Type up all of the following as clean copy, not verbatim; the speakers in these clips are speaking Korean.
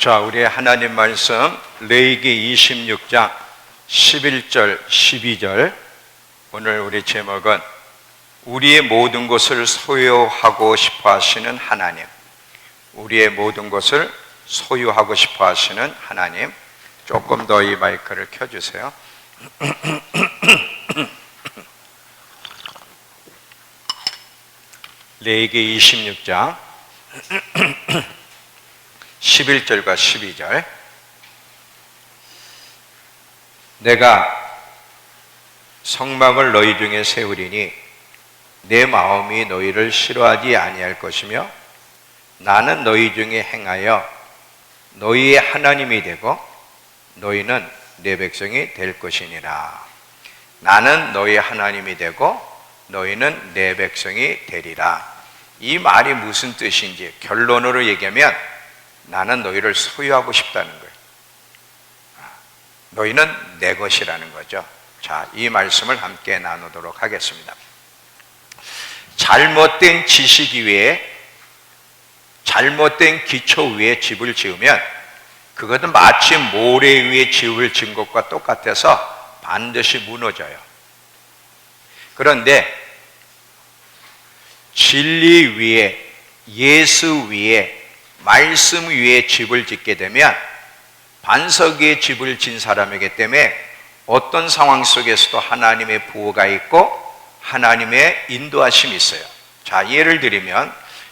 자, 우리의 하나님 말씀 레위기 26장 11절 12절. 오늘 우리 제목은 우리의 모든 것을 소유하고 싶어 하시는 하나님. 우리의 모든 것을 소유하고 싶어 하시는 하나님. 조금 더 이 마이크를 켜주세요. 레위기 26장 11절과 12절. 내가 성막을 너희 중에 세우리니 내 마음이 너희를 싫어하지 아니할 것이며 나는 너희 중에 행하여 너희의 하나님이 되고 너희는 내 백성이 될 것이니라. 나는 너희의 하나님이 되고 너희는 내 백성이 되리라. 이 말이 무슨 뜻인지 결론으로 얘기하면 나는 너희를 소유하고 싶다는 거예요. 너희는 내 것이라는 거죠. 자, 이 말씀을 함께 나누도록 하겠습니다. 잘못된 지식 위에, 잘못된 기초 위에 집을 지으면 그것은 마치 모래 위에 집을 지은 것과 똑같아서 반드시 무너져요. 그런데 진리 위에, 예수 위에, 말씀 위에 집을 짓게 되면 반석 위에 집을 진 사람이기 때문에 어떤 상황 속에서도 하나님의 보호가 있고 하나님의 인도하심이 있어요. 자, 예를 들면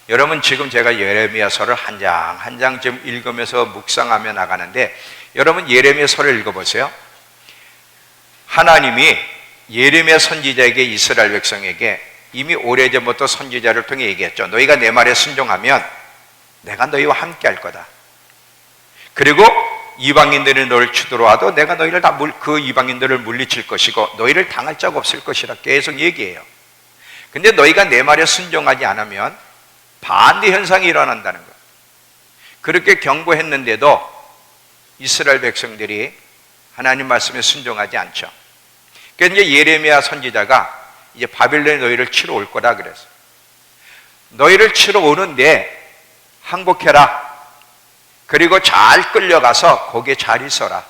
여러분 지금 제가 예레미야서를 한 장 한 장 좀 읽으면서 묵상하며 나가는데 여러분 예레미야서를 읽어보세요. 하나님이 예레미야 선지자에게, 이스라엘 백성에게 이미 오래전부터 선지자를 통해 얘기했죠. 너희가 내 말에 순종하면 내가 너희와 함께 할 거다. 그리고 이방인들이 너를 추돌아와도 내가 너희를 그 이방인들을 물리칠 것이고 너희를 당할 자가 없을 것이라 계속 얘기해요. 근데 너희가 내 말에 순종하지 않으면 반대 현상이 일어난다는 거예요. 그렇게 경고했는데도 이스라엘 백성들이 하나님 말씀에 순종하지 않죠. 그래서 이제 예레미야 선지자가 이제 바빌론이 너희를 치러 올 거다 그랬어요. 너희를 치러 오는데 항복해라. 그리고 잘 끌려가서 거기에 잘 있어라.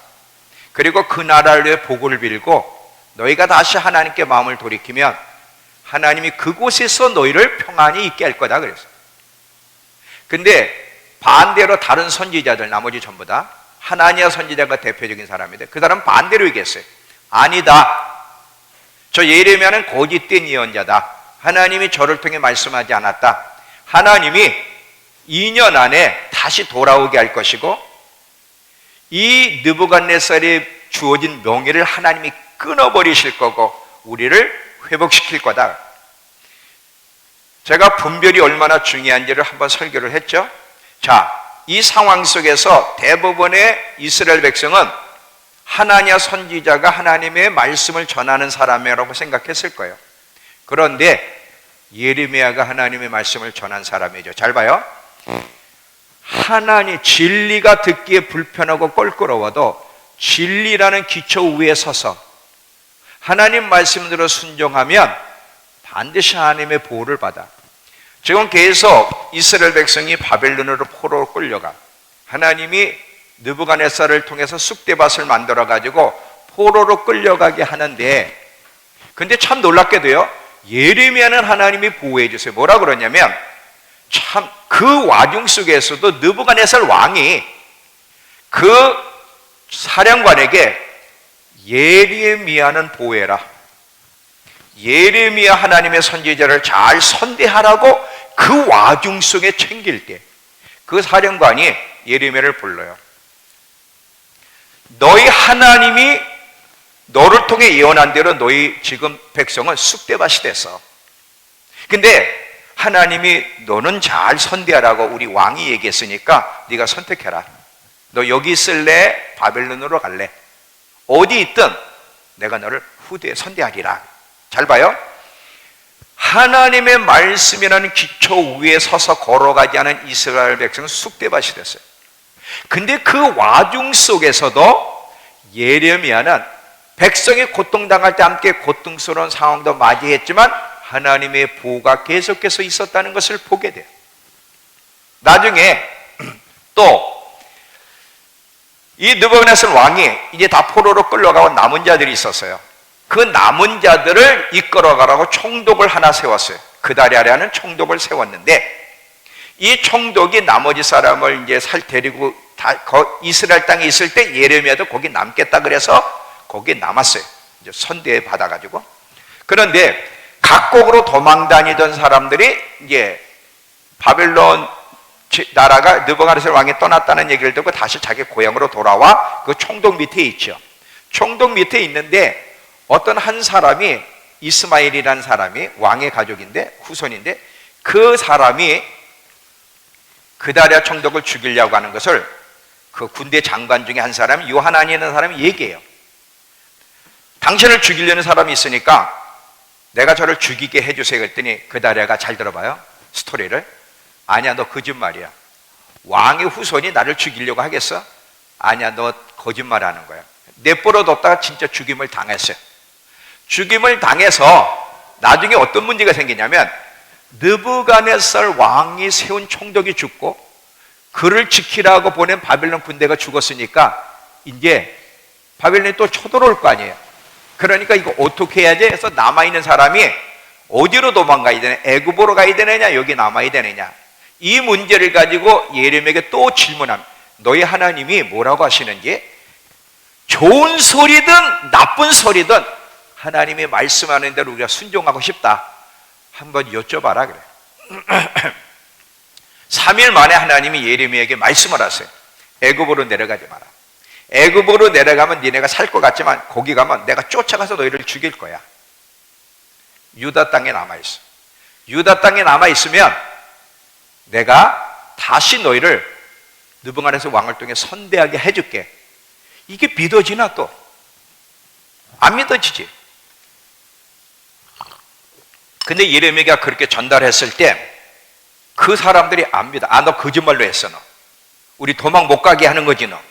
그리고 그 나라를 위해 복을 빌고 너희가 다시 하나님께 마음을 돌이키면 하나님이 그곳에서 너희를 평안히 있게 할 거다 그랬어요. 근데 반대로 다른 선지자들 나머지 전부 다, 하나니아 선지자가 대표적인 사람인데 그 사람은 반대로 얘기했어요. 아니다. 저 예레미야는 거짓된 예언자다. 하나님이 저를 통해 말씀하지 않았다. 하나님이 2년 안에 다시 돌아오게 할 것이고 이 느부갓네살이 주어진 명예를 하나님이 끊어버리실 거고 우리를 회복시킬 거다. 제가 분별이 얼마나 중요한지를 한번 설교를 했죠. 자, 이 상황 속에서 대부분의 이스라엘 백성은 하나니아 선지자가 하나님의 말씀을 전하는 사람이라고 생각했을 거예요. 그런데 예레미야가 하나님의 말씀을 전한 사람이죠. 잘 봐요. 하나님 진리가 듣기에 불편하고 껄끄러워도 진리라는 기초 위에 서서 하나님 말씀대로 순종하면 반드시 하나님의 보호를 받아. 지금 계속 이스라엘 백성이 바벨론으로 포로로 끌려가. 하나님이 느부갓네살을 통해서 쑥대밭을 만들어 가지고 포로로 끌려가게 하는데, 근데 참 놀랍게도요, 예레미야는 하나님이 보호해 주세요. 뭐라 그러냐면 참 그 와중 속에서도 느부갓네살 왕이 그 사령관에게 예레미야는 보호해라. 예레미야 하나님의 선지자를 잘 선대하라고 그 와중 속에 챙길 때 그 사령관이 예레미야를 불러요. 너희 하나님이 너를 통해 예언한 대로 너희 지금 백성은 쑥대밭이 됐어. 근데 하나님이 너는 잘 선대하라고 우리 왕이 얘기했으니까 네가 선택해라. 너 여기 있을래? 바벨론으로 갈래? 어디 있든 내가 너를 후대에 선대하리라. 잘 봐요. 하나님의 말씀이라는 기초 위에 서서 걸어가지 않은 이스라엘 백성은 쑥대밭이 됐어요. 근데 그 와중 속에서도 예레미야는 백성이 고통당할 때 함께 고통스러운 상황도 맞이했지만 하나님의 보호가 계속해서 있었다는 것을 보게 돼요. 나중에 또 이 느부갓네살 왕이 이제 다 포로로 끌려가고 남은 자들이 있었어요. 그 남은 자들을 이끌어가라고 총독을 하나 세웠어요. 그다랴라는 총독을 세웠는데, 이 총독이 나머지 사람을 이제 데리고 이스라엘 땅에 있을 때 예레미야도 거기 남겠다 그래서 거기 남았어요. 이제 선대에 받아가지고. 그런데 각국으로 도망 다니던 사람들이 이제 바벨론 나라가 느부갓네살 왕이 떠났다는 얘기를 듣고 다시 자기 고향으로 돌아와 그 총독 밑에 있죠. 총독 밑에 있는데 어떤 한 사람이, 이스마엘이라는 사람이 왕의 가족인데 후손인데, 그 사람이 그다랴 총독을 죽이려고 하는 것을 그 군대 장관 중에 한 사람이, 요하나니라는 사람이 얘기해요. 당신을 죽이려는 사람이 있으니까 내가 저를 죽이게 해주세요. 그랬더니 그다랴가, 잘 들어봐요 스토리를, 아니야 너 거짓말이야. 왕의 후손이 나를 죽이려고 하겠어? 아니야 너 거짓말하는 거야. 내버려뒀다가 진짜 죽임을 당했어요. 죽임을 당해서 나중에 어떤 문제가 생기냐면, 느부갓네살 왕이 세운 총독이 죽고 그를 지키라고 보낸 바벨론 군대가 죽었으니까 이제 바벨론이 또 쳐들어올 거 아니에요. 그러니까 이거 어떻게 해야지 해서 남아있는 사람이 어디로 도망가야 되냐, 애굽으로 가야 되느냐, 여기 남아야 되느냐, 이 문제를 가지고 예레미야에게 또 질문합니다. 너희 하나님이 뭐라고 하시는지, 좋은 소리든 나쁜 소리든 하나님이 말씀하는 대로 우리가 순종하고 싶다, 한번 여쭤봐라 그래. 3일 만에 하나님이 예레미야에게 말씀을 하세요. 애굽으로 내려가지 마라. 애굽으로 내려가면 니네가 살 것 같지만 거기 가면 내가 쫓아가서 너희를 죽일 거야. 유다 땅에 남아있어. 유다 땅에 남아있으면 내가 다시 너희를 느부갓네살 왕을 통해 선대하게 해줄게. 이게 믿어지나? 또 안 믿어지지. 근데 예레미야가 그렇게 전달했을 때 그 사람들이 안 믿어. 아, 너 거짓말로 했어. 너 우리 도망 못 가게 하는 거지 너.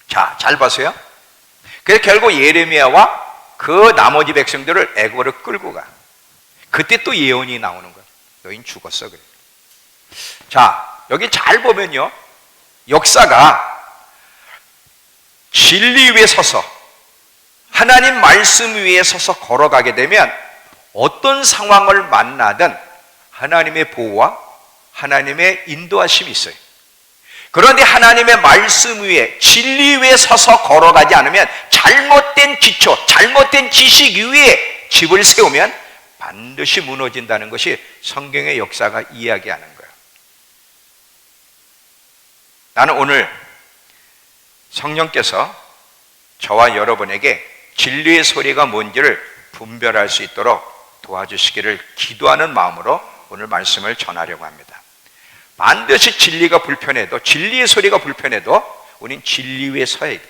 자, 잘 보세요. 그래서 결국 예레미야와 그 나머지 백성들을 애굽으로 끌고 가. 그때 또 예언이 나오는 거야. 너희는 죽었어 그래. 자, 여기 잘 보면요, 역사가 진리 위에 서서 하나님 말씀 위에 서서 걸어가게 되면 어떤 상황을 만나든 하나님의 보호와 하나님의 인도하심이 있어요. 그런데 하나님의 말씀 위에, 진리 위에 서서 걸어가지 않으면, 잘못된 기초, 잘못된 지식 위에 집을 세우면 반드시 무너진다는 것이 성경의 역사가 이야기하는 거예요. 나는 오늘 성령께서 저와 여러분에게 진리의 소리가 뭔지를 분별할 수 있도록 도와주시기를 기도하는 마음으로 오늘 말씀을 전하려고 합니다. 반드시 진리가 불편해도, 진리의 소리가 불편해도 우린 진리 위에 서야 돼.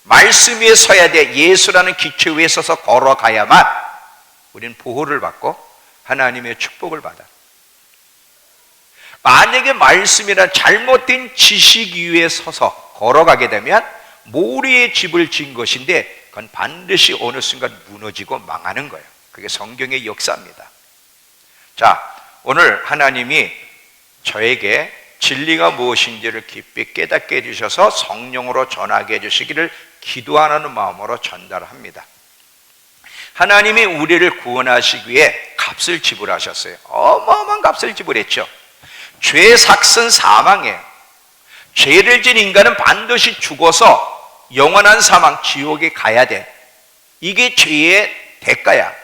말씀 위에 서야 돼. 예수라는 기초 위에 서서 걸어가야만 우린 보호를 받고 하나님의 축복을 받아. 만약에 말씀이란 잘못된 지식 위에 서서 걸어가게 되면 모리의 집을 지은 것인데 그건 반드시 어느 순간 무너지고 망하는 거예요. 그게 성경의 역사입니다. 자, 오늘 하나님이 저에게 진리가 무엇인지를 깊이 깨닫게 해주셔서 성령으로 전하게 해주시기를 기도하는 마음으로 전달합니다. 하나님이 우리를 구원하시기 위해 값을 지불하셨어요. 어마어마한 값을 지불했죠. 죄 삭은 사망이에요. 죄를 진 인간은 반드시 죽어서 영원한 사망, 지옥에 가야 돼. 이게 죄의 대가야.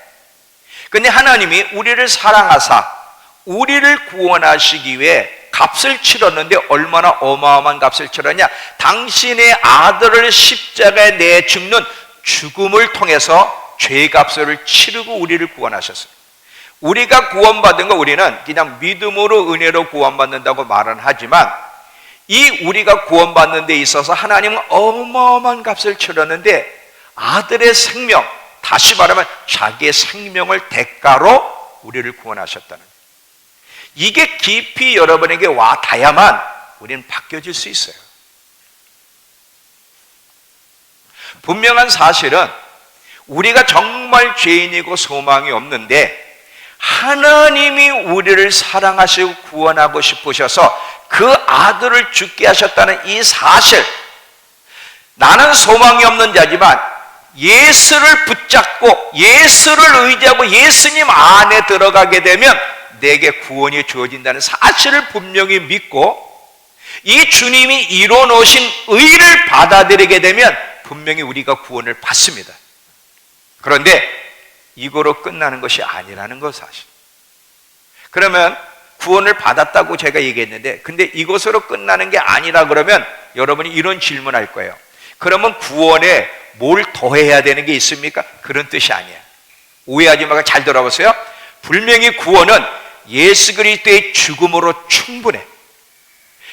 근데 하나님이 우리를 사랑하사 우리를 구원하시기 위해 값을 치렀는데 얼마나 어마어마한 값을 치렀냐? 당신의 아들을 십자가에 내 죽는 죽음을 통해서 죄값을 치르고 우리를 구원하셨어요. 우리가 구원받은 거, 우리는 그냥 믿음으로 은혜로 구원받는다고 말은 하지만 이 우리가 구원받는 데 있어서 하나님은 어마어마한 값을 치렀는데 아들의 생명, 다시 말하면 자기의 생명을 대가로 우리를 구원하셨다는 거예요. 이게 깊이 여러분에게 와 닿아야만 우리는 바뀌어질 수 있어요. 분명한 사실은 우리가 정말 죄인이고 소망이 없는데 하나님이 우리를 사랑하시고 구원하고 싶으셔서 그 아들을 죽게 하셨다는 이 사실, 나는 소망이 없는 자지만 예수를 붙잡고 예수를 의지하고 예수님 안에 들어가게 되면 내게 구원이 주어진다는 사실을 분명히 믿고 이 주님이 이뤄놓으신 의를 받아들이게 되면 분명히 우리가 구원을 받습니다. 그런데 이거로 끝나는 것이 아니라는 것 사실. 그러면 구원을 받았다고 제가 얘기했는데 근데 이것으로 끝나는 게 아니라 그러면 여러분이 이런 질문할 거예요. 그러면 구원에 뭘 더해야 되는 게 있습니까? 그런 뜻이 아니에요. 오해하지 말고 잘 들어보세요. 분명히 구원은 예수 그리스도의 죽음으로 충분해.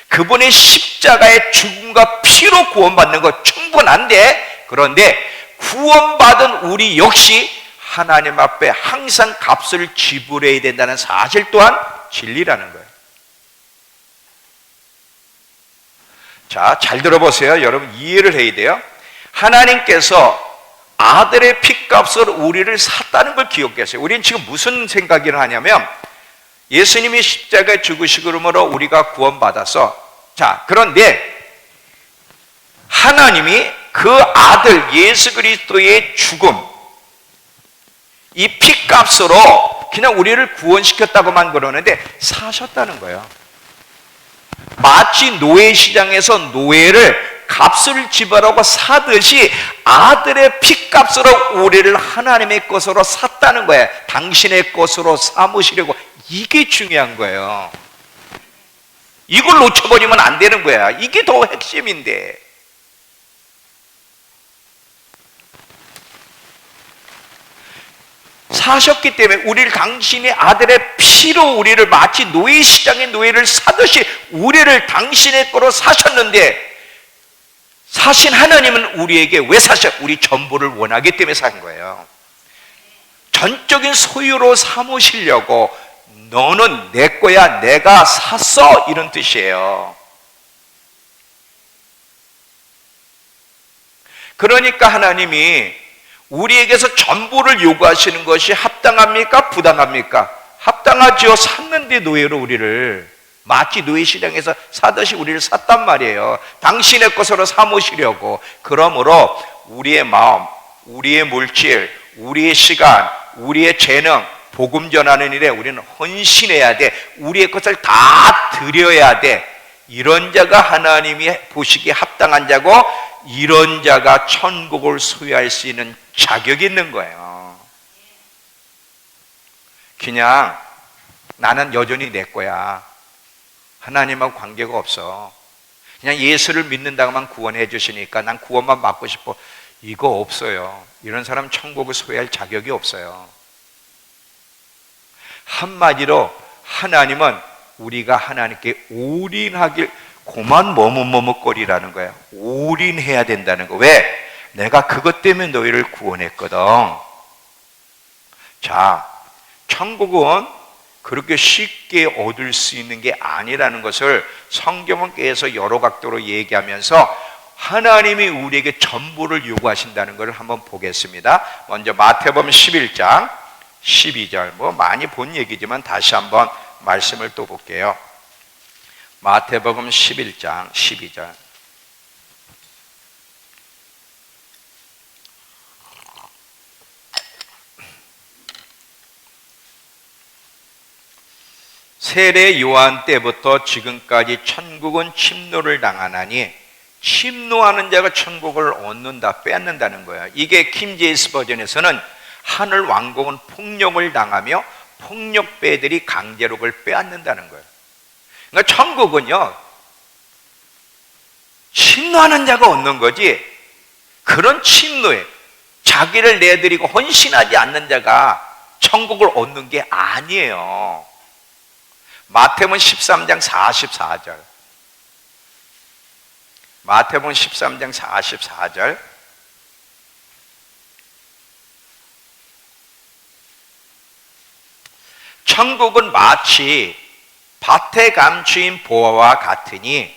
그분의 십자가의 죽음과 피로 구원받는 것 충분한데, 그런데 구원받은 우리 역시 하나님 앞에 항상 값을 지불해야 된다는 사실 또한 진리라는 거예요. 자, 잘 들어보세요. 여러분 이해를 해야 돼요. 하나님께서 아들의 피값을 우리를 샀다는 걸 기억하세요. 우리는 지금 무슨 생각을 하냐면 예수님이 십자가에 죽으심으로 우리가 구원받아서, 자, 그런데 하나님이 그 아들 예수 그리스도의 죽음, 이 피값으로 그냥 우리를 구원시켰다고만 그러는데 사셨다는 거예요. 마치 노예시장에서 노예를 값을 지불하고 사듯이 아들의 피값으로 우리를 하나님의 것으로 샀다는 거예요. 당신의 것으로 삼으시려고. 이게 중요한 거예요. 이걸 놓쳐버리면 안 되는 거야. 이게 더 핵심인데. 사셨기 때문에 우리를 당신의 아들의 피로 우리를 마치 노예시장의 노예를 사듯이 우리를 당신의 거로 사셨는데, 사신 하나님은 우리에게 왜 사셔? 우리 전부를 원하기 때문에 산 거예요. 전적인 소유로 삼으시려고. 너는 내 거야, 내가 샀어, 이런 뜻이에요. 그러니까 하나님이 우리에게서 전부를 요구하시는 것이 합당합니까? 부당합니까? 합당하죠. 샀는데 노예로 우리를, 마치 노예시장에서 사듯이 우리를 샀단 말이에요. 당신의 것으로 삼으시려고. 그러므로 우리의 마음, 우리의 물질, 우리의 시간, 우리의 재능, 복음 전하는 일에 우리는 헌신해야 돼. 우리의 것을 다 드려야 돼. 이런 자가 하나님이 보시기에 합당한 자고, 이런 자가 천국을 소유할 수 있는 자격이 있는 거예요. 그냥 나는 여전히 내 거야, 하나님하고 관계가 없어, 그냥 예수를 믿는다고만 구원해 주시니까 난 구원만 받고 싶어, 이거 없어요. 이런 사람 천국을 소유할 자격이 없어요. 한마디로 하나님은 우리가 하나님께 올인하길, 고만 머뭇머뭇거리라는 거예요. 올인해야 된다는 거. 왜? 내가 그것 때문에 너희를 구원했거든. 자, 천국은 그렇게 쉽게 얻을 수 있는 게 아니라는 것을 성경은 계속 여러 각도로 얘기하면서 하나님이 우리에게 전부를 요구하신다는 것을 한번 보겠습니다. 먼저 마태복음 11장 12절, 뭐 많이 본 얘기지만 다시 한번 말씀을 또 볼게요. 마태복음 11장 12절. 세례 요한 때부터 지금까지 천국은 침노를 당하나니 침노하는 자가 천국을 얻는다, 뺏는다는 거예요. 이게 킹제임스 버전에서는 하늘 왕국은 폭력을 당하며 폭력배들이 강제로 그걸 빼앗는다는 거예요. 그러니까 천국은요, 침노하는 자가 얻는 거지, 그런 침노에 자기를 내드리고 헌신하지 않는 자가 천국을 얻는 게 아니에요. 마태복음 13장 44절. 마태복음 13장 44절. 천국은 마치 밭에 감추인 보화와 같으니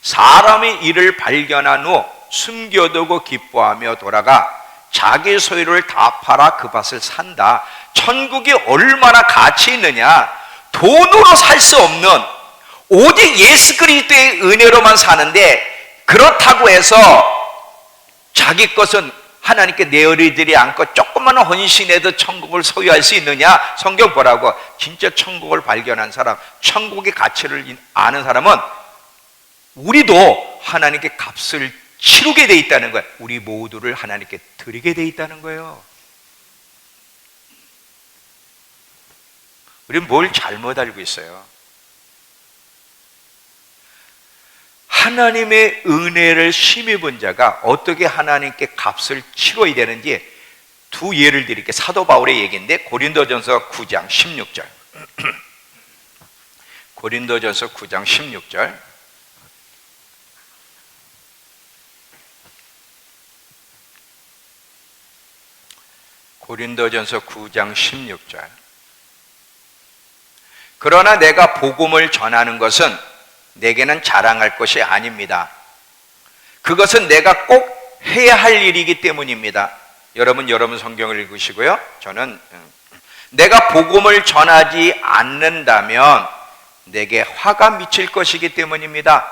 사람이 이를 발견한 후 숨겨두고 기뻐하며 돌아가 자기 소유를 다 팔아 그 밭을 산다. 천국이 얼마나 가치 있느냐? 돈으로 살 수 없는, 오직 예수 그리스도의 은혜로만 사는데, 그렇다고 해서 자기 것은 하나님께 내어리지 않고 조금만 헌신해도 천국을 소유할 수 있느냐? 성경 보라고. 진짜 천국을 발견한 사람, 천국의 가치를 아는 사람은 우리도 하나님께 값을 치르게 돼 있다는 거예요. 우리 모두를 하나님께 드리게 돼 있다는 거예요. 우리는 뭘 잘못 알고 있어요? 하나님의 은혜를 힘입은 자가 어떻게 하나님께 값을 치러야 되는지 두 예를 드릴게요. 사도 바울의 얘기인데, 고린도전서 9장 16절. 고린도전서 9장 16절. 고린도전서 9장 16절. 그러나 내가 복음을 전하는 것은 내게는 자랑할 것이 아닙니다. 그것은 내가 꼭 해야 할 일이기 때문입니다. 여러분 성경을 읽으시고요. 저는 내가 복음을 전하지 않는다면 내게 화가 미칠 것이기 때문입니다.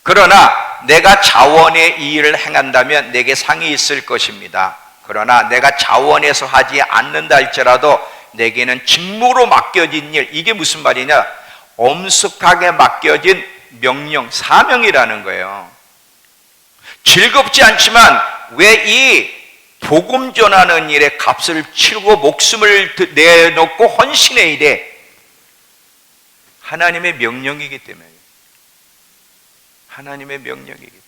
그러나 내가 자원의 이 일을 행한다면 내게 상이 있을 것입니다. 그러나 내가 자원해서 하지 않는다 할지라도 내게는 직무로 맡겨진 일, 이게 무슨 말이냐? 엄숙하게 맡겨진 명령, 사명이라는 거예요. 즐겁지 않지만 왜 이 복음 전하는 일에 값을 치르고 목숨을 내놓고 헌신해야 돼? 하나님의 명령이기 때문에. 하나님의 명령이기 때문에.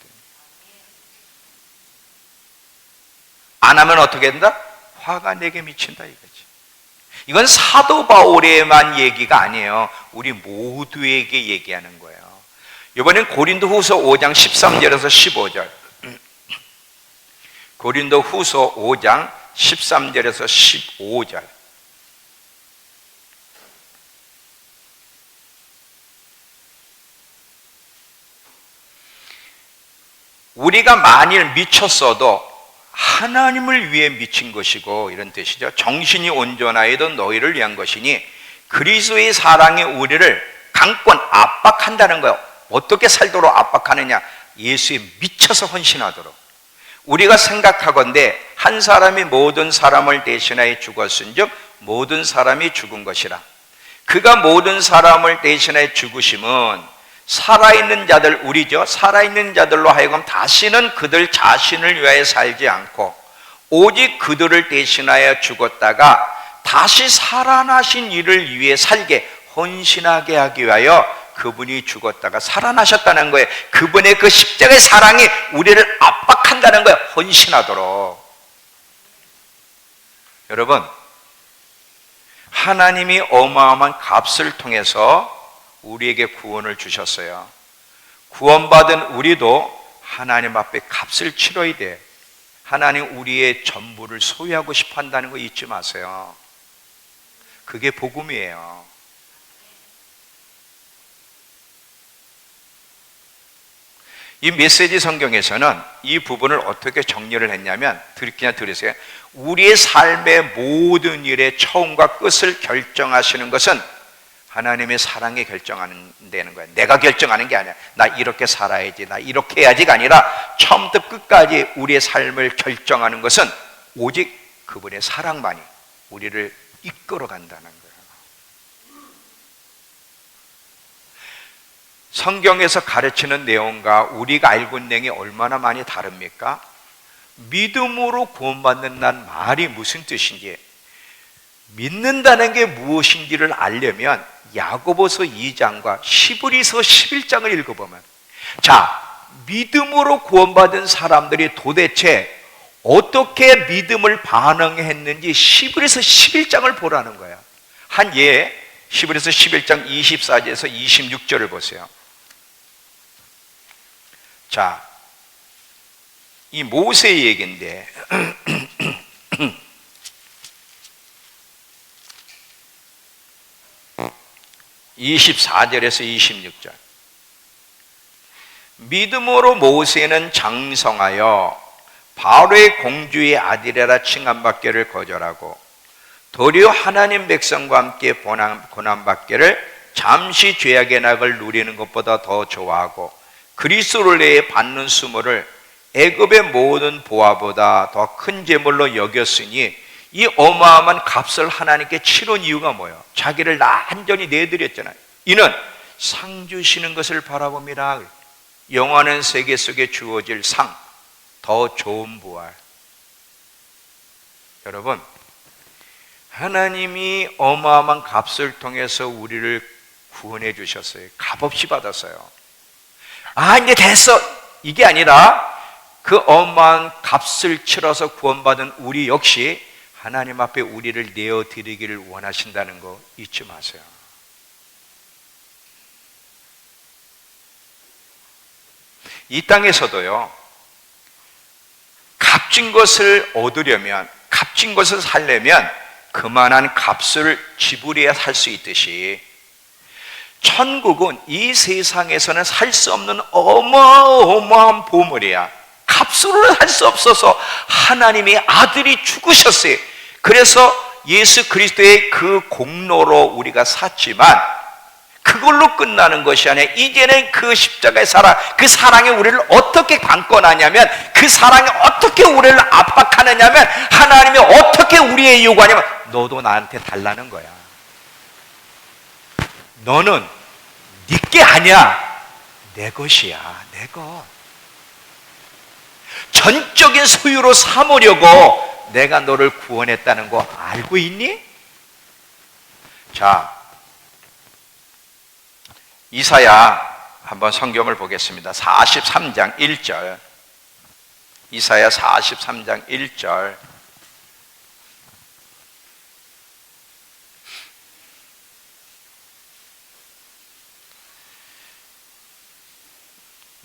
안 하면 어떻게 된다? 화가 내게 미친다 이거지. 이건 사도 바울에만 얘기가 아니에요. 우리 모두에게 얘기하는 거예요. 이번엔 고린도후서 5장 13절에서 15절. 고린도후서 5장 13절에서 15절. 우리가 만일 미쳤어도 하나님을 위해 미친 것이고, 이런 뜻이죠. 정신이 온전하여도 너희를 위한 것이니 그리스도의 사랑이 우리를 강권 압박한다는 거예요. 어떻게 살도록 압박하느냐? 예수에 미쳐서 헌신하도록. 우리가 생각하건대 한 사람이 모든 사람을 대신하여 죽었은즉 모든 사람이 죽은 것이라. 그가 모든 사람을 대신하여 죽으심은 살아있는 자들, 우리죠. 살아있는 자들로 하여금 다시는 그들 자신을 위하여 살지 않고 오직 그들을 대신하여 죽었다가 다시 살아나신 이를 위해 살게 헌신하게 하기 위하여 그분이 죽었다가 살아나셨다는 거예요. 그분의 그 십자가의 사랑이 우리를 압박한다는 거예요. 헌신하도록. 여러분, 하나님이 어마어마한 값을 통해서 우리에게 구원을 주셨어요. 구원받은 우리도 하나님 앞에 값을 치러야 돼. 하나님 우리의 전부를 소유하고 싶어 한다는 거 잊지 마세요. 그게 복음이에요. 이 메시지 성경에서는 이 부분을 어떻게 정리를 했냐면, 그냥 들으세요. 우리의 삶의 모든 일의 처음과 끝을 결정하시는 것은 하나님의 사랑에 결정하는 거예요. 내가 결정하는 게 아니야. 나 이렇게 살아야지, 나 이렇게 해야지가 아니라 처음부터 끝까지 우리의 삶을 결정하는 것은 오직 그분의 사랑만이 우리를 이끌어 간다는 거예요. 성경에서 가르치는 내용과 우리가 알고 있는 내용이 얼마나 많이 다릅니까? 믿음으로 구원받는다는 말이 무슨 뜻인지, 믿는다는 게 무엇인지를 알려면 야고보서 2장과 히브리서 11장을 읽어보면, 자, 믿음으로 구원받은 사람들이 도대체 어떻게 믿음을 반응했는지 히브리서 11장을 보라는 거야. 한 예, 히브리서 11장 24절에서 26절을 보세요. 자, 이 모세의 얘기인데 24절에서 26절. 믿음으로 모세는 장성하여 바로의 공주의 아들이라 칭함받기를 거절하고 도리어 하나님 백성과 함께 고난받기를 잠시 죄악의 낙을 누리는 것보다 더 좋아하고 그리스도를 위해 받는 수모를 애굽의 모든 보화보다 더 큰 재물로 여겼으니 이 어마어마한 값을 하나님께 치른 이유가 뭐예요? 자기를 완전히 내드렸잖아요. 이는 상 주시는 것을 바라봅니다. 영원한 세계 속에 주어질 상, 더 좋은 부활. 여러분, 하나님이 어마어마한 값을 통해서 우리를 구원해 주셨어요. 값없이 받았어요. 이제 됐어, 이게 아니라 그 어마어마한 값을 치러서 구원받은 우리 역시 하나님 앞에 우리를 내어드리기를 원하신다는 거 잊지 마세요. 이 땅에서도요, 값진 것을 얻으려면, 값진 것을 살려면 그만한 값을 지불해야 살 수 있듯이 천국은 이 세상에서는 살 수 없는 어마어마한 보물이야. 값으로는 살 수 없어서 하나님의 아들이 죽으셨어요. 그래서 예수 그리스도의 그 공로로 우리가 샀지만 그걸로 끝나는 것이 아니라 이제는 그 십자가의 사랑, 그 사랑이 우리를 어떻게 강권하냐면, 그 사랑이 어떻게 우리를 압박하느냐면, 하나님이 어떻게 우리의 요구하냐면 너도 나한테 달라는 거야. 너는 네 게 아니야, 내 것이야. 내 것. 전적인 소유로 삼으려고 내가 너를 구원했다는 거 알고 있니? 자, 이사야 한번 성경을 보겠습니다. 43장 1절. 이사야 43장 1절.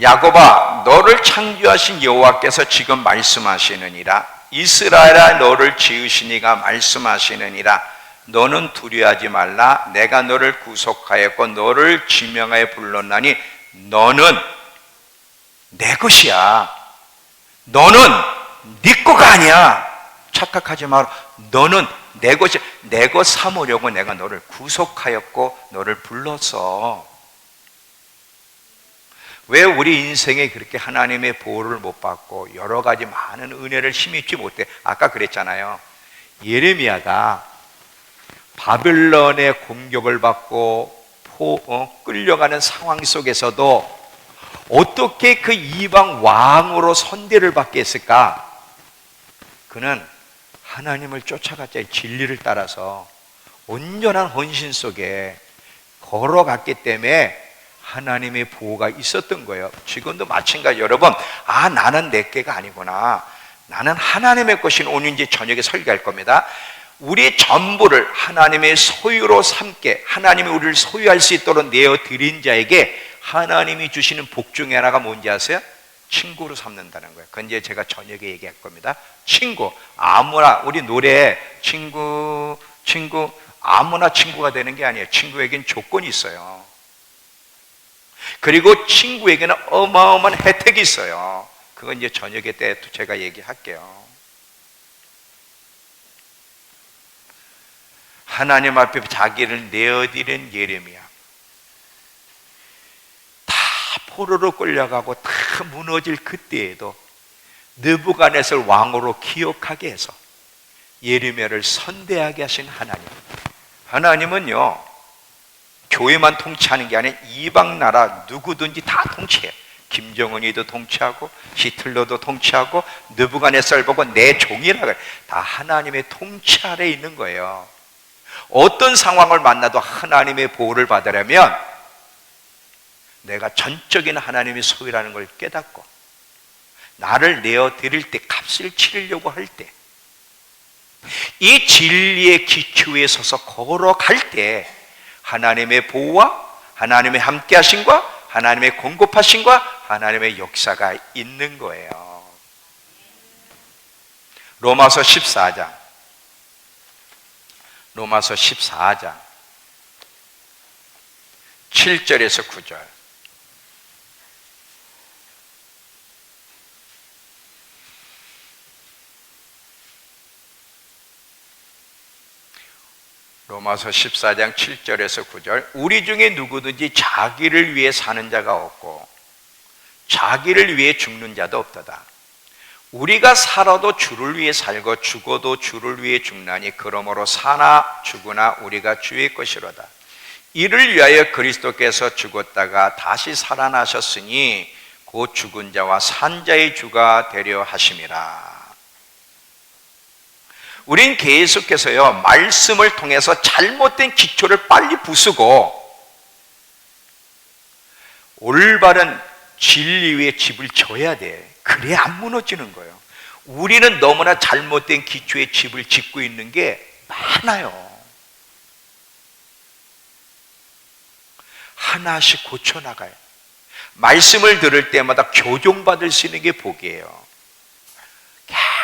야곱아, 너를 창조하신 여호와께서 지금 말씀하시느니라. 이스라엘아, 너를 지으신 이가 말씀하시느니라. 너는 두려워하지 말라. 내가 너를 구속하였고 너를 지명하여 불렀나니 너는 내 것이야. 너는 네 거가 아니야. 착각하지 마라. 너는 내 것이, 내 것 삼으려고 내가 너를 구속하였고 너를 불렀어. 왜 우리 인생에 그렇게 하나님의 보호를 못 받고 여러 가지 많은 은혜를 힘입지 못해? 아까 그랬잖아요. 예레미야가 바벨론의 공격을 받고 끌려가는 상황 속에서도 어떻게 그 이방 왕으로 선대를 받게 했을까? 그는 하나님을 쫓아갔잖아요. 진리를 따라서 온전한 헌신 속에 걸어갔기 때문에 하나님의 보호가 있었던 거예요. 지금도 마찬가지. 여러분, 나는 내 게가 아니구나, 나는 하나님의 것인, 오늘 이제 저녁에 설교할 겁니다. 우리의 전부를 하나님의 소유로 삼게, 하나님이 우리를 소유할 수 있도록 내어드린 자에게 하나님이 주시는 복 중에 하나가 뭔지 아세요? 친구로 삼는다는 거예요. 그건 이제 제가 저녁에 얘기할 겁니다. 친구, 아무나, 우리 노래 친구 아무나 친구가 되는 게 아니에요. 친구에겐 조건이 있어요. 그리고 친구에게는 어마어마한 혜택이 있어요. 그건 이제 저녁에 때 제가 얘기할게요. 하나님 앞에 자기를 내어드린 예레미야, 다 포로로 끌려가고 다 무너질 그때에도 느부갓네살 왕으로 기억하게 해서 예레미야를 선대하게 하신 하나님. 하나님은요, 교회만 통치하는 게 아니라 이방 나라 누구든지 다 통치해요. 김정은이도 통치하고 히틀러도 통치하고 느부갓네살 보고 내 종이라 그래. 다 하나님의 통치 아래에 있는 거예요. 어떤 상황을 만나도 하나님의 보호를 받으려면 내가 전적인 하나님의 소유라는 걸 깨닫고, 나를 내어드릴 때, 값을 치르려고 할 때, 이 진리의 기초에 서서 걸어갈 때 하나님의 보호와 하나님의 함께 하심과 하나님의 공급하심과 하나님의 역사가 있는 거예요. 로마서 14장 7절에서 9절. 로마서 14장 7절에서 9절, 우리 중에 누구든지 자기를 위해 사는 자가 없고 자기를 위해 죽는 자도 없도다. 우리가 살아도 주를 위해 살고 죽어도 주를 위해 죽나니 그러므로 사나 죽으나 우리가 주의 것이로다. 이를 위하여 그리스도께서 죽었다가 다시 살아나셨으니 곧 죽은 자와 산 자의 주가 되려 하심이라. 우린 계속해서요, 말씀을 통해서 잘못된 기초를 빨리 부수고 올바른 진리 위에 집을 져야 돼. 그래야 안 무너지는 거예요. 우리는 너무나 잘못된 기초에 집을 짓고 있는 게 많아요. 하나씩 고쳐나가요. 말씀을 들을 때마다 교정받을 수 있는 게 복이에요.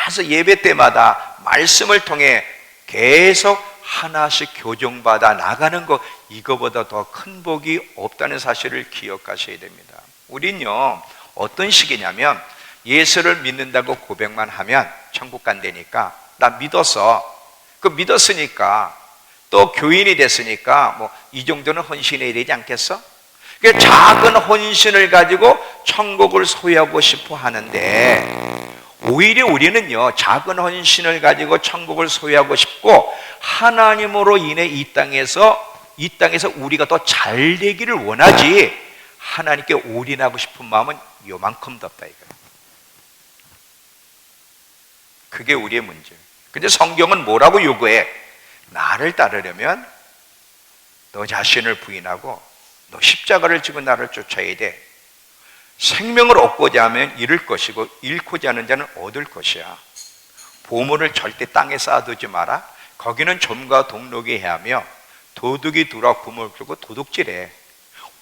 계속 예배 때마다 말씀을 통해 계속 하나씩 교정받아 나가는 것, 이거보다 더 큰 복이 없다는 사실을 기억하셔야 됩니다. 우린요, 어떤 식이냐면 예수를 믿는다고 고백만 하면 천국 간다니까, 나 믿었어. 그 믿었으니까 또 교인이 됐으니까 뭐 이 정도는 헌신해야 되지 않겠어? 작은 헌신을 가지고 천국을 소유하고 싶어 하는데, 오히려 우리는요, 작은 헌신을 가지고 천국을 소유하고 싶고 하나님으로 인해 이 땅에서 우리가 더 잘 되기를 원하지, 하나님께 올인하고 싶은 마음은 요만큼도 없다 이거예요. 그게 우리의 문제예요. 근데 성경은 뭐라고 요구해? 나를 따르려면 너 자신을 부인하고 너 십자가를 지고 나를 쫓아야 돼. 생명을 얻고자 하면 잃을 것이고 잃고자 하는 자는 얻을 것이야. 보물을 절대 땅에 쌓아두지 마라. 거기는 좀과 동록이 해하며 도둑이 들어와 구멍을 뚫고 도둑질해.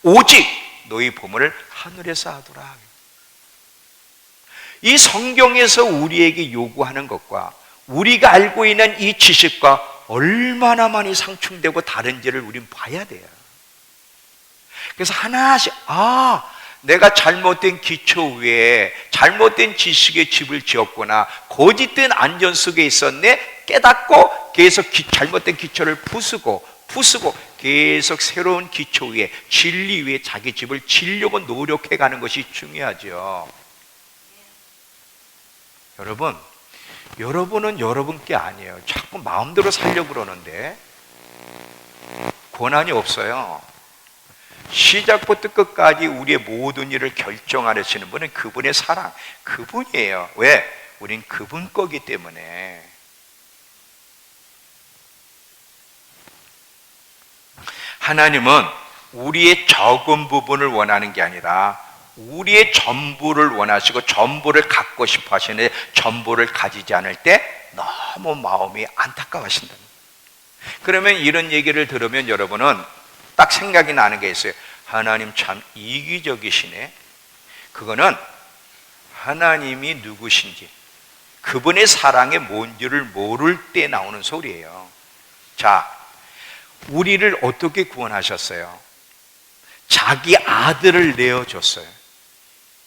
오직 너희 보물을 하늘에 쌓아두라. 이 성경에서 우리에게 요구하는 것과 우리가 알고 있는 이 지식과 얼마나 많이 상충되고 다른지를 우린 봐야 돼요. 그래서 하나씩, 내가 잘못된 기초 위에 잘못된 지식의 집을 지었구나, 거짓된 안전 속에 있었네, 깨닫고 계속 잘못된 기초를 부수고 계속 새로운 기초 위에, 진리 위에 자기 집을 지려고 노력해가는 것이 중요하죠. 여러분은 여러분께 아니에요. 자꾸 마음대로 살려고 그러는데 권한이 없어요. 시작부터 끝까지 우리의 모든 일을 결정하시는 분은 그분의 사랑, 그분이에요. 왜? 우린 그분 거기 때문에. 하나님은 우리의 적은 부분을 원하는 게 아니라 우리의 전부를 원하시고 전부를 갖고 싶어 하시는데, 전부를 가지지 않을 때 너무 마음이 안타까워하신다. 그러면 이런 얘기를 들으면 여러분은 딱 생각이 나는 게 있어요. 하나님 참 이기적이시네. 그거는 하나님이 누구신지, 그분의 사랑이 뭔지를 모를 때 나오는 소리예요. 자, 우리를 어떻게 구원하셨어요? 자기 아들을 내어줬어요.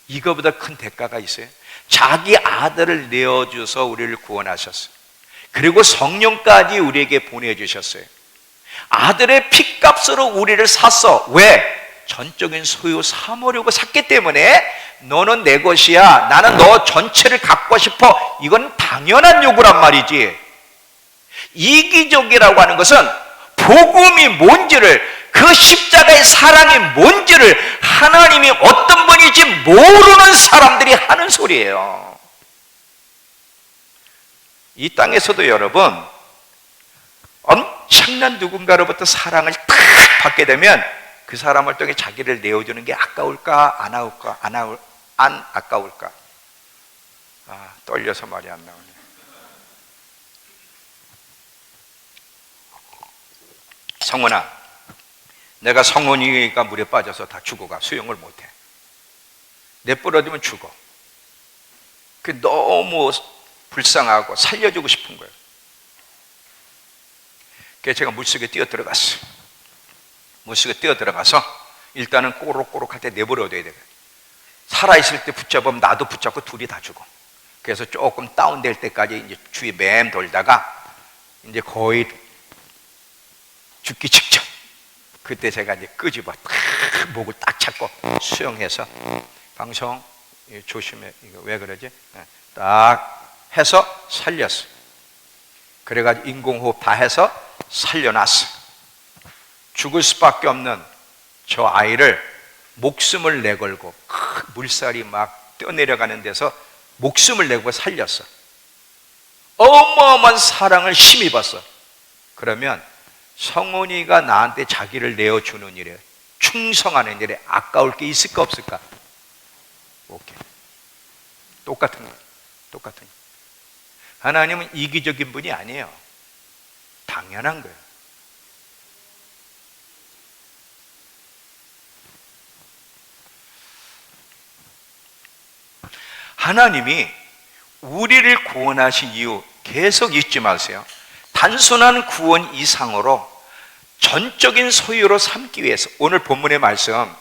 이거보다 큰 대가가 있어요? 자기 아들을 내어줘서 우리를 구원하셨어요. 그리고 성령까지 우리에게 보내주셨어요. 아들의 피값으로 우리를 샀어. 왜? 전적인 소유 삼으려고 샀기 때문에 너는 내 것이야, 나는 너 전체를 갖고 싶어. 이건 당연한 요구란 말이지. 이기적이라고 하는 것은 복음이 뭔지를, 그 십자가의 사랑이 뭔지를 하나님이 어떤 분인지 모르는 사람들이 하는 소리예요. 이 땅에서도 여러분, 엄청난 누군가로부터 사랑을 딱 받게 되면 그 사람을 통해 자기를 내어주는 게 아까울까, 안 아까울까? 떨려서 말이 안 나오네. 성원아, 내가 성원이가 물에 빠져서 다 죽어가. 수영을 못해. 내버려두면 죽어. 그 너무 불쌍하고 살려주고 싶은 거예요. 그래서 제가 물속에 뛰어 들어갔어요. 물속에 뛰어 들어가서 일단은 꼬록꼬록 할 때 내버려둬야 돼요. 살아있을 때 붙잡으면 나도 붙잡고 둘이 다 죽어. 그래서 조금 다운될 때까지 이제 주위에 맴 돌다가 이제 거의 죽기 직전, 그때 제가 이제 끄집어 딱 목을 딱 잡고 수영해서, 방송 조심해, 이거 왜 그러지? 딱 해서 살렸어. 그래가지고 인공호흡 다 해서 살려놨어. 죽을 수밖에 없는 저 아이를 목숨을 내걸고, 물살이 막 뛰어내려가는 데서 목숨을 내고 살렸어. 어마어마한 사랑을 힘입었어. 그러면 성훈이가 나한테 자기를 내어주는 일에, 충성하는 일에 아까울 게 있을까 없을까? 오케이. 똑같은 거예요. 똑같은 거예요. 하나님은 이기적인 분이 아니에요. 당연한 거예요. 하나님이 우리를 구원하신 이유 계속 잊지 마세요. 단순한 구원 이상으로 전적인 소유로 삼기 위해서. 오늘 본문의 말씀,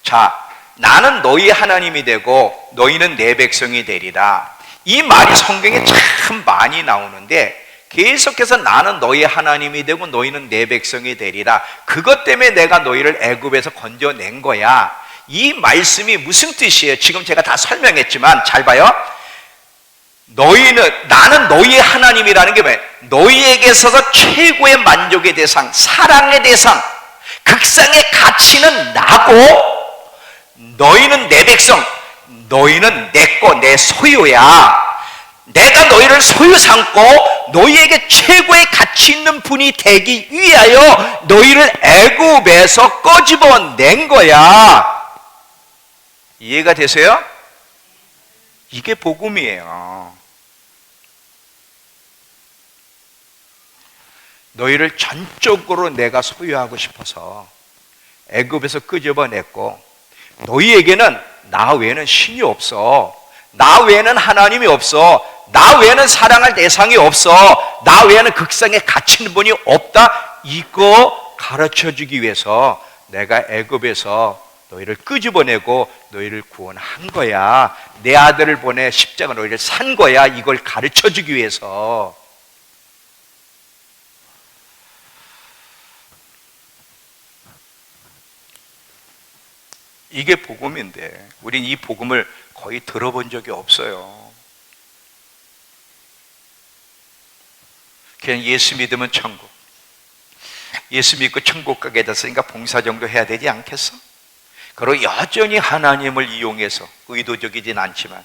자, 나는 너희 하나님이 되고 너희는 내 백성이 되리라. 이 말이 성경에 참 많이 나오는데, 계속해서 나는 너희 하나님이 되고 너희는 내 백성이 되리라, 그것 때문에 내가 너희를 애굽에서 건져낸 거야. 이 말씀이 무슨 뜻이에요? 지금 제가 다 설명했지만 잘 봐요. 나는 너희의 하나님이라는 게 뭐예요? 너희에게 있어서 최고의 만족의 대상, 사랑의 대상, 극상의 가치는 나고, 너희는 내 백성, 너희는 내 거, 내 소유야. 내가 너희를 소유 삼고 너희에게 최고의 가치 있는 분이 되기 위하여 너희를 애굽에서 꺼집어낸 거야. 이해가 되세요? 이게 복음이에요. 너희를 전적으로 내가 소유하고 싶어서 애굽에서 끄집어냈고, 너희에게는 나 외에는 신이 없어. 나 외에는 하나님이 없어. 나 외에는 사랑할 대상이 없어. 나 외에는 극상에 갇힌 분이 없다. 이거 가르쳐주기 위해서 내가 애굽에서 너희를 끄집어내고 너희를 구원한 거야. 내 아들을 보내 십자가 너희를 산 거야. 이걸 가르쳐주기 위해서. 이게 복음인데 우린 이 복음을 거의 들어본 적이 없어요. 그냥 예수 믿으면 천국, 예수 믿고 천국 가게 됐으니까 봉사 정도 해야 되지 않겠어? 그리고 여전히 하나님을 이용해서, 의도적이진 않지만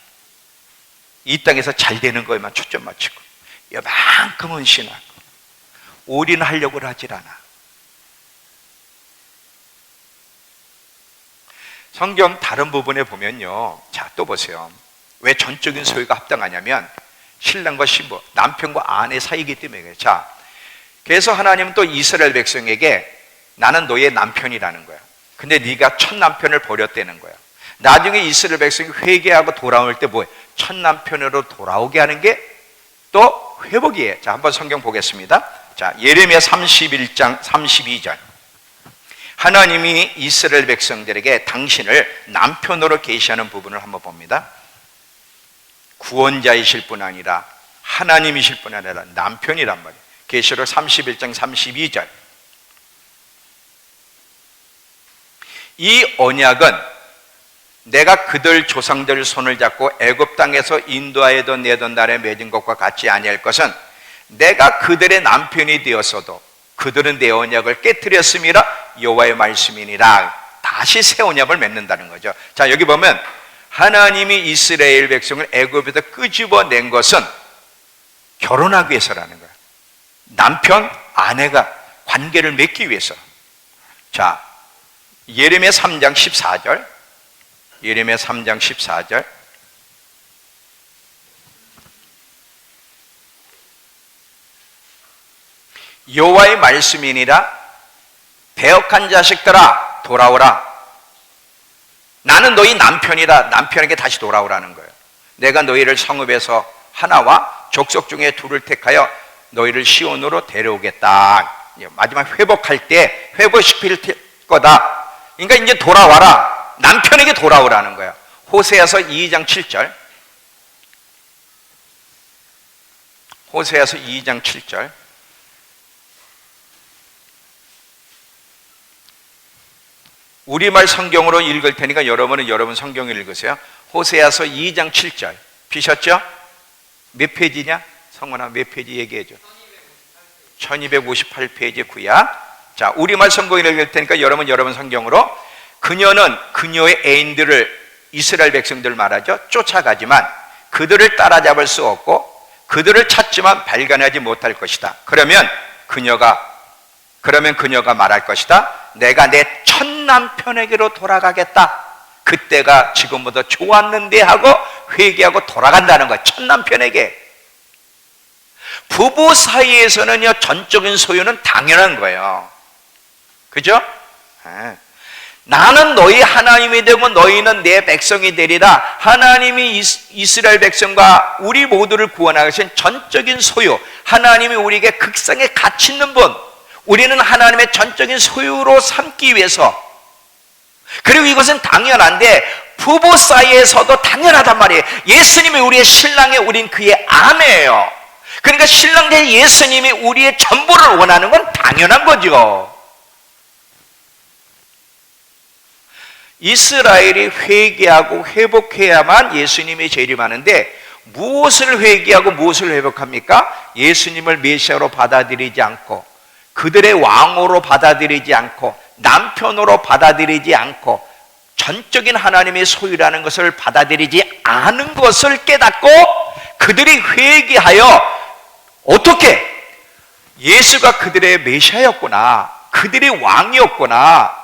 이 땅에서 잘 되는 거에만 초점 맞추고 이만큼은 신앙, 올인하려고 하질 않아. 성경 다른 부분에 보면요, 자, 또 보세요. 왜 전적인 소유가 합당하냐면 신랑과 신부, 남편과 아내 사이이기 때문에 그래요. 자, 그래서 하나님은 또 이스라엘 백성에게 나는 너의 남편이라는 거야. 근데 네가 첫 남편을 버렸다는 거야. 나중에 이스라엘 백성이 회개하고 돌아올 때 뭐예요? 첫 남편으로 돌아오게 하는 게 또 회복이에요. 자, 한번 성경 보겠습니다. 자, 예레미야 31장 32절. 하나님이 이스라엘 백성들에게 당신을 남편으로 계시하는 부분을 한번 봅니다. 구원자이실 뿐 아니라 하나님이실 뿐 아니라 남편이란 말이에요. 계시록 31장 32절. 이 언약은 내가 그들 조상들 손을 잡고 애굽 땅에서 인도하여던 내던 날에 맺은 것과 같지 아니할 것은, 내가 그들의 남편이 되었어도 그들은 내 언약을 깨뜨렸음이라 여호와의 말씀이니라. 다시 새 언약을 맺는다는 거죠. 자, 여기 보면 하나님이 이스라엘 백성을 애굽에서 끄집어낸 것은 결혼하기 위해서라는 거예요. 남편, 아내가 관계를 맺기 위해서. 자, 예레미야 3장 14절. 예레미야 3장 14절. 여호와의 말씀이니라 배역한 자식들아 돌아오라. 나는 너희 남편이라. 남편에게 다시 돌아오라는 거예요. 내가 너희를 성읍에서 하나와 족속 중에 둘을 택하여 너희를 시온으로 데려오겠다. 마지막 회복할 때 회복시킬 거다. 그러니까 이제 돌아와라. 남편에게 돌아오라는 거야. 호세아서 2장 7절. 호세아서 2장 7절. 우리말 성경으로 읽을 테니까 여러분은 여러분 성경을 읽으세요. 호세아서 2장 7절 피셨죠? 몇 페이지냐? 성원아 몇 페이지 얘기해줘. 1258페이지 구약. 자, 우리말 성경을 읽을 테니까 여러분 성경으로 그녀는 그녀의 애인들을 이스라엘 백성들 말하죠. 쫓아가지만 그들을 따라잡을 수 없고 그들을 찾지만 발견하지 못할 것이다. 그러면 그녀가 말할 것이다. 내가 내 첫 남편에게로 돌아가겠다. 그때가 지금보다 좋았는데 하고 회개하고 돌아간다는 거야. 첫 남편에게. 부부 사이에서는요, 전적인 소유는 당연한 거예요. 그죠? 나는 너희 하나님이 되고 너희는 내 백성이 되리라. 하나님이 이스라엘 백성과 우리 모두를 구원하신 전적인 소유, 하나님이 우리에게 극성에 가치 있는 분, 우리는 하나님의 전적인 소유로 삼기 위해서. 그리고 이것은 당연한데 부부 사이에서도 당연하단 말이에요. 예수님이 우리의 신랑에 우린 그의 아내예요. 그러니까 신랑 된 예수님이 우리의 전부를 원하는 건 당연한 거죠. 이스라엘이 회개하고 회복해야만 예수님이 재림하는데 무엇을 회개하고 무엇을 회복합니까? 예수님을 메시아로 받아들이지 않고 그들의 왕으로 받아들이지 않고 남편으로 받아들이지 않고 전적인 하나님의 소유라는 것을 받아들이지 않은 것을 깨닫고 그들이 회개하여 어떻게? 예수가 그들의 메시아였구나, 그들의 왕이었구나,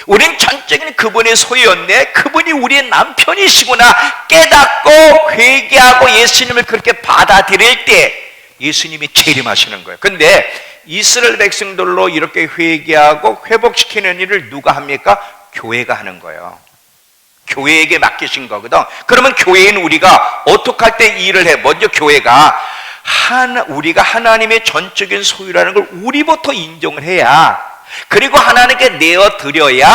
우린 전적인 그분의 소유였네, 그분이 우리의 남편이시구나 깨닫고 회개하고 예수님을 그렇게 받아들일 때 예수님이 재림하시는 거예요. 근데 이스라엘 백성들로 이렇게 회개하고 회복시키는 일을 누가 합니까? 교회가 하는 거예요. 교회에게 맡기신 거거든. 그러면 교회인 우리가 어떻게 할 때 이 일을 해? 먼저 교회가 우리가 하나님의 전적인 소유라는 걸 우리부터 인정을 해야, 그리고 하나님께 내어드려야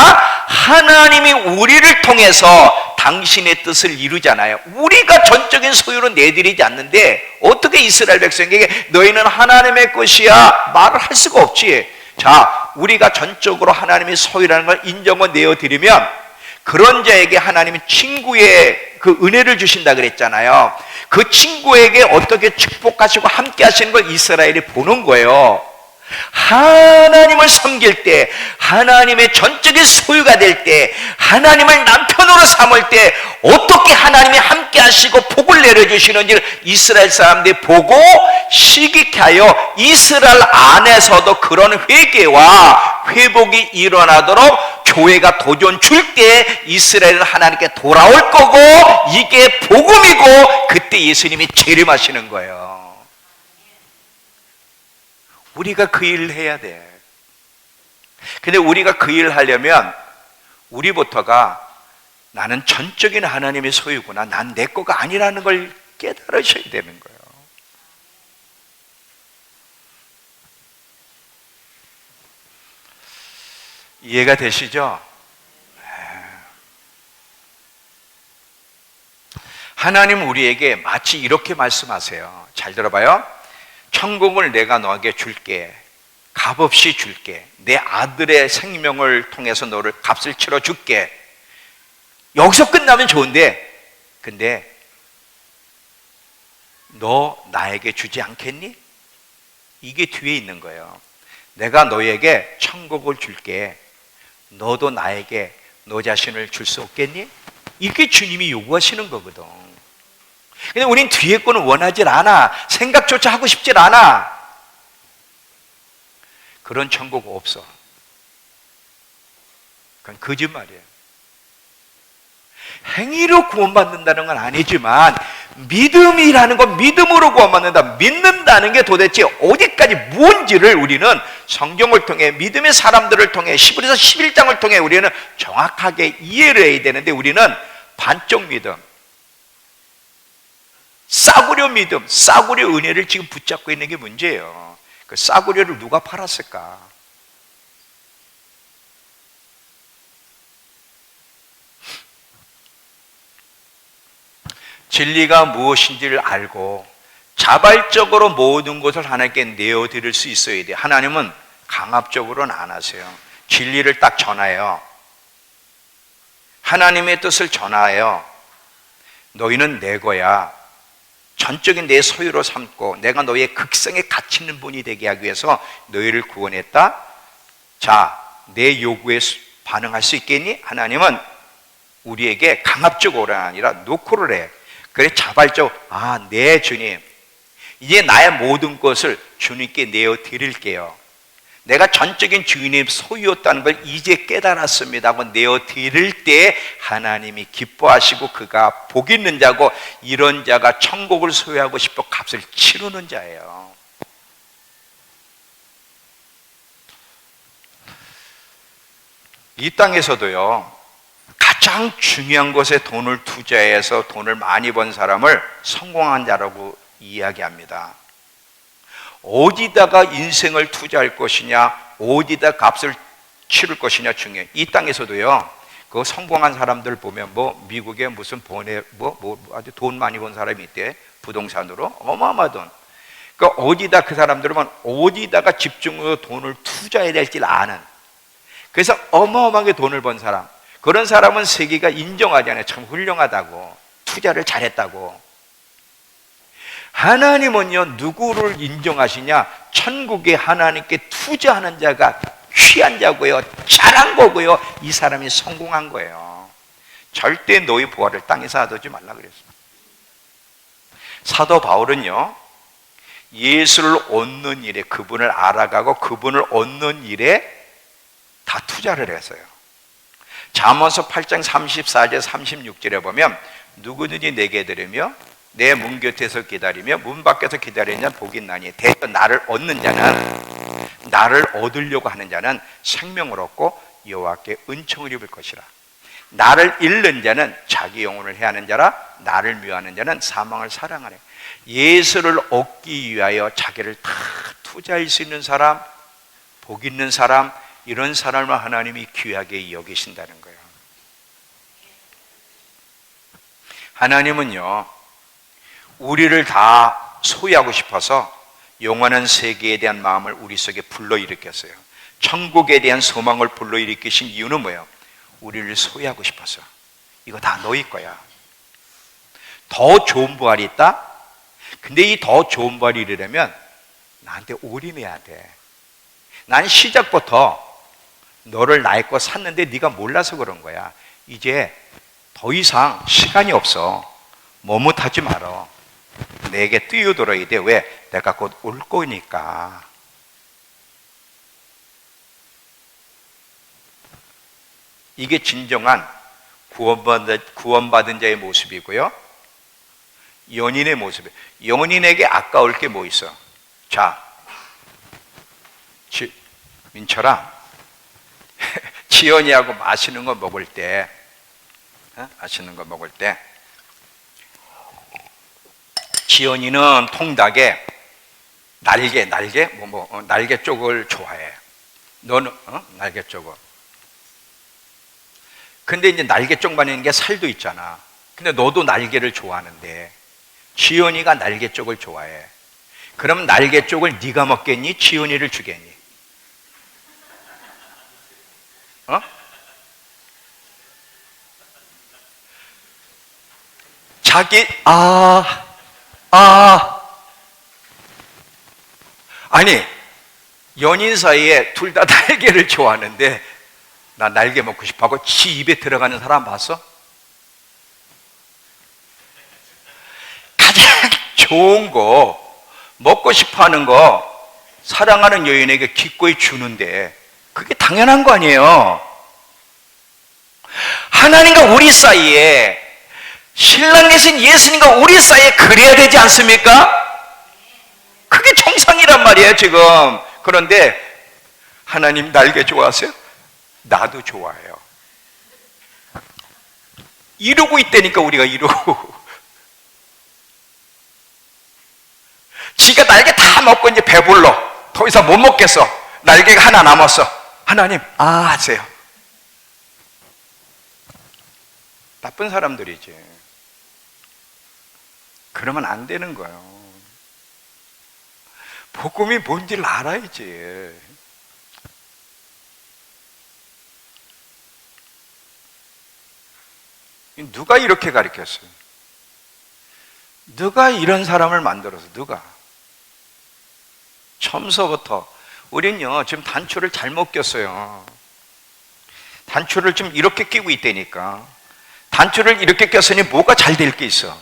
하나님이 우리를 통해서 당신의 뜻을 이루잖아요. 우리가 전적인 소유로 내드리지 않는데 어떻게 이스라엘 백성에게 너희는 하나님의 것이야 말을 할 수가 없지. 자, 우리가 전적으로 하나님의 소유라는 걸 인정을 내어드리면 그런 자에게 하나님은 친구의 그 은혜를 주신다 그랬잖아요. 그 친구에게 어떻게 축복하시고 함께 하시는 걸 이스라엘이 보는 거예요. 하나님을 섬길 때, 하나님의 전적인 소유가 될 때, 하나님을 남편으로 삼을 때 어떻게 하나님이 함께 하시고 복을 내려주시는지를 이스라엘 사람들이 보고 시기케 하여 이스라엘 안에서도 그런 회개와 회복이 일어나도록 교회가 도전 줄 때 이스라엘은 하나님께 돌아올 거고 이게 복음이고 그때 예수님이 재림하시는 거예요. 우리가 그 일을 해야 돼. 근데 우리가 그 일을 하려면 우리부터가 나는 전적인 하나님의 소유구나, 난 내 거가 아니라는 걸 깨달으셔야 되는 거예요. 이해가 되시죠? 하나님 우리에게 마치 이렇게 말씀하세요. 잘 들어봐요. 천국을 내가 너에게 줄게, 값없이 줄게, 내 아들의 생명을 통해서 너를 값을 치러 줄게. 여기서 끝나면 좋은데, 근데 너 나에게 주지 않겠니? 이게 뒤에 있는 거예요. 내가 너에게 천국을 줄게, 너도 나에게 너 자신을 줄 수 없겠니? 이게 주님이 요구하시는 거거든. 근데 우린 뒤에 거는 원하질 않아. 생각조차 하고 싶질 않아. 그런 천국 없어. 그건 거짓말이에요. 행위로 구원받는다는 건 아니지만 믿음이라는 건 믿음으로 구원받는다. 믿는다는 게 도대체 어디까지 뭔지를 우리는 성경을 통해 믿음의 사람들을 통해 히브리서 11장을 통해 우리는 정확하게 이해를 해야 되는데 우리는 반쪽 믿음, 싸구려 믿음, 싸구려 은혜를 지금 붙잡고 있는 게 문제예요. 그 싸구려를 누가 팔았을까? 진리가 무엇인지를 알고 자발적으로 모든 것을 하나님께 내어드릴 수 있어야 돼요. 하나님은 강압적으로는 안 하세요. 진리를 딱 전해요. 하나님의 뜻을 전하여 너희는 내 거야, 전적인 내 소유로 삼고 내가 너희의 극성에 갇히는 분이 되게 하기 위해서 너희를 구원했다. 자, 내 요구에 반응할 수 있겠니? 하나님은 우리에게 강압적으로 아니라 노크를 해. 그래, 자발적으로, 네 주님, 이제 나의 모든 것을 주님께 내어 드릴게요. 내가 전적인 주인의 소유였다는 걸 이제 깨달았습니다 하고 내어 드릴 때 하나님이 기뻐하시고 그가 복 있는 자고 이런 자가 천국을 소유하고 싶어 값을 치르는 자예요. 이 땅에서도요, 가장 중요한 것에 돈을 투자해서 돈을 많이 번 사람을 성공한 자라고 이야기합니다. 어디다가 인생을 투자할 것이냐, 어디다 값을 치를 것이냐 중요해요. 이 땅에서도요, 그 성공한 사람들 보면 미국에 무슨 아주 돈 많이 번 사람이 있대. 부동산으로 어마어마한 돈. 그러니까 어디다 그 사람들은 어디다가 집중해서 돈을 투자해야 될지 아는. 그래서 어마어마하게 돈을 번 사람. 그런 사람은 세계가 인정하잖아요. 참 훌륭하다고, 투자를 잘했다고. 하나님은요, 누구를 인정하시냐? 천국에 하나님께 투자하는 자가 귀한 자고요, 잘한 거고요, 이 사람이 성공한 거예요. 절대 너희 부활을 땅에서 하지 말라 그랬습니다. 사도 바울은요, 예수를 얻는 일에, 그분을 알아가고 그분을 얻는 일에 다 투자를 했어요. 잠언서 8장 34절 36절에 보면 누구든지 내게 들으며 내 문 곁에서 기다리며 문 밖에서 기다리는 자는 복이 있나니 대저 나를 얻는 자는, 나를 얻으려고 하는 자는 생명을 얻고 여호와께 은총을 입을 것이라. 나를 잃는 자는 자기 영혼을 해하는 자라. 나를 미워하는 자는 사망을 사랑하네. 예수를 얻기 위하여 자기를 다 투자할 수 있는 사람, 복 있는 사람, 이런 사람을 하나님이 귀하게 여기신다는 거예요. 하나님은요, 우리를 다 소유하고 싶어서 영원한 세계에 대한 마음을 우리 속에 불러일으켰어요. 천국에 대한 소망을 불러일으키신 이유는 뭐예요? 우리를 소유하고 싶어서. 이거 다 너희 거야. 더 좋은 부활이 있다? 근데 이 더 좋은 부활이 이르려면 나한테 올인해야 돼. 난 시작부터 너를 나의 거 샀는데 네가 몰라서 그런 거야. 이제 더 이상 시간이 없어. 머뭇하지 말어. 내게 뛰어들어야 돼. 왜? 내가 곧 올 거니까. 이게 진정한 구원받은 자의 모습이고요, 연인의 모습이에요. 연인에게 아까울 게 뭐 있어? 자, 민철아, 지연이하고 맛있는 거 먹을 때, 지연이는 통닭에 날개 쪽을 좋아해. 너는 날개 쪽을. 근데 이제 날개 쪽만 있는 게 살도 있잖아. 근데 너도 날개를 좋아하는데 지연이가 날개 쪽을 좋아해. 그럼 날개 쪽을 네가 먹겠니? 지연이를 주겠니? 자기 아니, 연인 사이에 둘 다 날개를 좋아하는데 나 날개 먹고 싶어 하고 지 입에 들어가는 사람 봤어? 가장 좋은 거, 먹고 싶어 하는 거 사랑하는 여인에게 기꺼이 주는데 그게 당연한 거 아니에요? 하나님과 우리 사이에, 신랑 계신 예수님과 우리 사이에 그래야 되지 않습니까? 그게 정상이란 말이에요 지금. 그런데 하나님 날개 좋아하세요? 나도 좋아해요. 이러고 있다니까. 우리가 이러고 지가 날개 다 먹고 이제 배불러, 더 이상 못 먹겠어, 날개가 하나 남았어. 하나님 하세요. 나쁜 사람들이지. 그러면 안 되는 거예요. 복음이 뭔지를 알아야지. 누가 이렇게 가르쳤어요? 누가 이런 사람을 만들어서 누가? 처음서부터 우린요 지금 단추를 잘못 꼈어요. 단추를 좀 이렇게 끼고 있다니까. 단추를 이렇게 꼈으니 뭐가 잘 될 게 있어.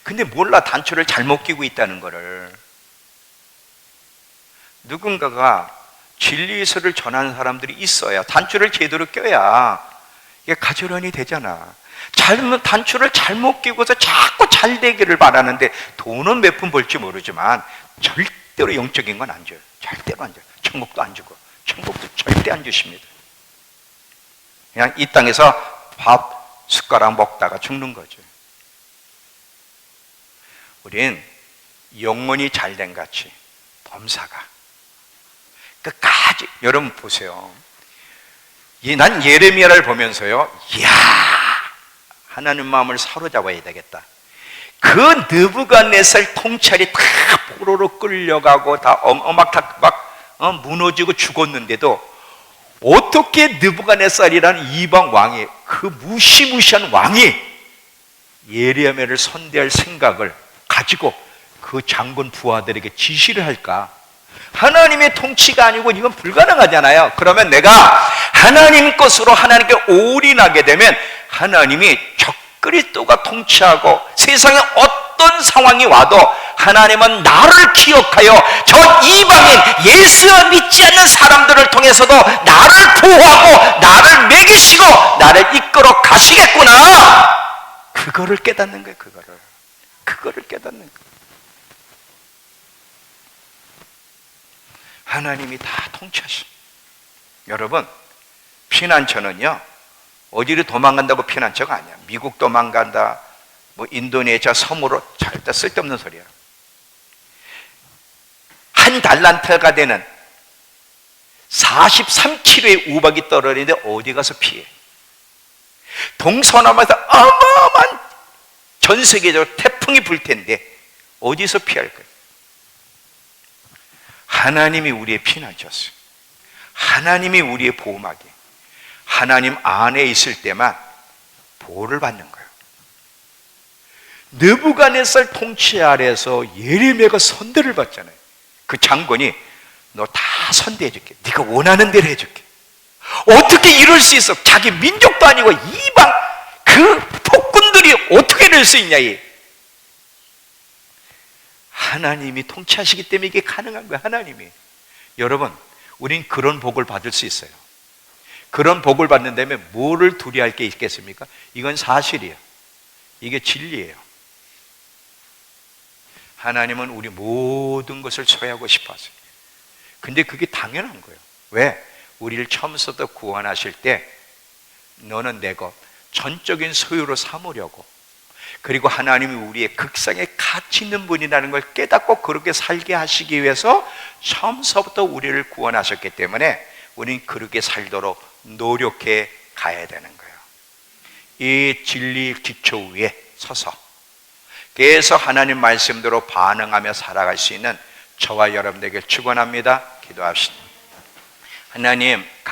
근데 몰라 단추를 잘못 끼고 있다는 거를. 누군가가 진리서를 전하는 사람들이 있어야 단추를 제대로 껴야 이게 가지런히 되잖아. 단추를 잘못 끼고서 자꾸 잘 되기를 바라는데 돈은 몇 푼 벌지 모르지만 절대로 영적인 건 안 줘요. 절대로 안 줘요. 천국도 안 주고 천국도 절대 안 주십니다. 그냥 이 땅에서 밥 숟가락 먹다가 죽는 거죠. 우린 영혼이 잘된 같이 범사가 끝까지. 여러분 보세요. 난 예레미야를 보면서요, 이야, 하나님 마음을 사로잡아야 되겠다. 그 느부갓네살 통찰이 다 포로로 끌려가고 다 막 무너지고 죽었는데도 어떻게 느부갓네살이라는 이방 왕이, 그 무시무시한 왕이 예레미야를 선대할 생각을 가지고 그 장군 부하들에게 지시를 할까? 하나님의 통치가 아니고 이건 불가능하잖아요. 그러면 내가 하나님 것으로 하나님께 올인하게 되면 하나님이 적그리스도가 통치하고 세상에 어떤 상황이 와도 하나님은 나를 기억하여 저 이방인 예수 믿지 않는 사람들을 통해서도 나를 보호하고 나를 먹이시고 나를 이끌어 가시겠구나. 그거를 깨닫는 거예요. 그거를 깨닫는 거예요. 하나님이 다 통치하십니다. 여러분, 피난처는요 어디로 도망간다고 피난처가 아니야. 미국 도망간다, 뭐 인도네시아 섬으로, 절대 쓸데없는 소리야. 한 달란트가 되는 43kg의 우박이 떨어지는데 어디 가서 피해? 동서남에서 어마어마한 전 세계적으로 태풍이 불 텐데 어디서 피할 거예요? 하나님이 우리의 피난처였어요. 하나님이 우리의 보호막이. 하나님 안에 있을 때만 보호를 받는 거예요. 느부갓네살 통치 아래에서 예레미야가 선대를 받잖아요. 그 장군이 너 다 선대해 줄게. 네가 원하는 대로 해줄게. 어떻게 이럴 수 있어? 자기 민족도 아니고 이방 그 폭군들이 어떻게 이럴 수 있냐? 하나님이 통치하시기 때문에 이게 가능한 거예요. 하나님이. 여러분, 우린 그런 복을 받을 수 있어요. 그런 복을 받는다면 뭐를 두려워할 게 있겠습니까? 이건 사실이에요. 이게 진리예요. 하나님은 우리 모든 것을 소유하고 싶어 하세요. 근데 그게 당연한 거예요. 왜? 우리를 처음부터 구원하실 때 너는 내 것, 전적인 소유로 삼으려고, 그리고 하나님이 우리의 극상의 가치 있는 분이라는 걸 깨닫고 그렇게 살게 하시기 위해서 처음부터 우리를 구원하셨기 때문에 우리는 그렇게 살도록 노력해 가야 되는 거예요. 이 진리 기초 위에 서서 계속 하나님 말씀대로 반응하며 살아갈 수 있는 저와 여러분에게 축원합니다. 기도합시다. 하나님,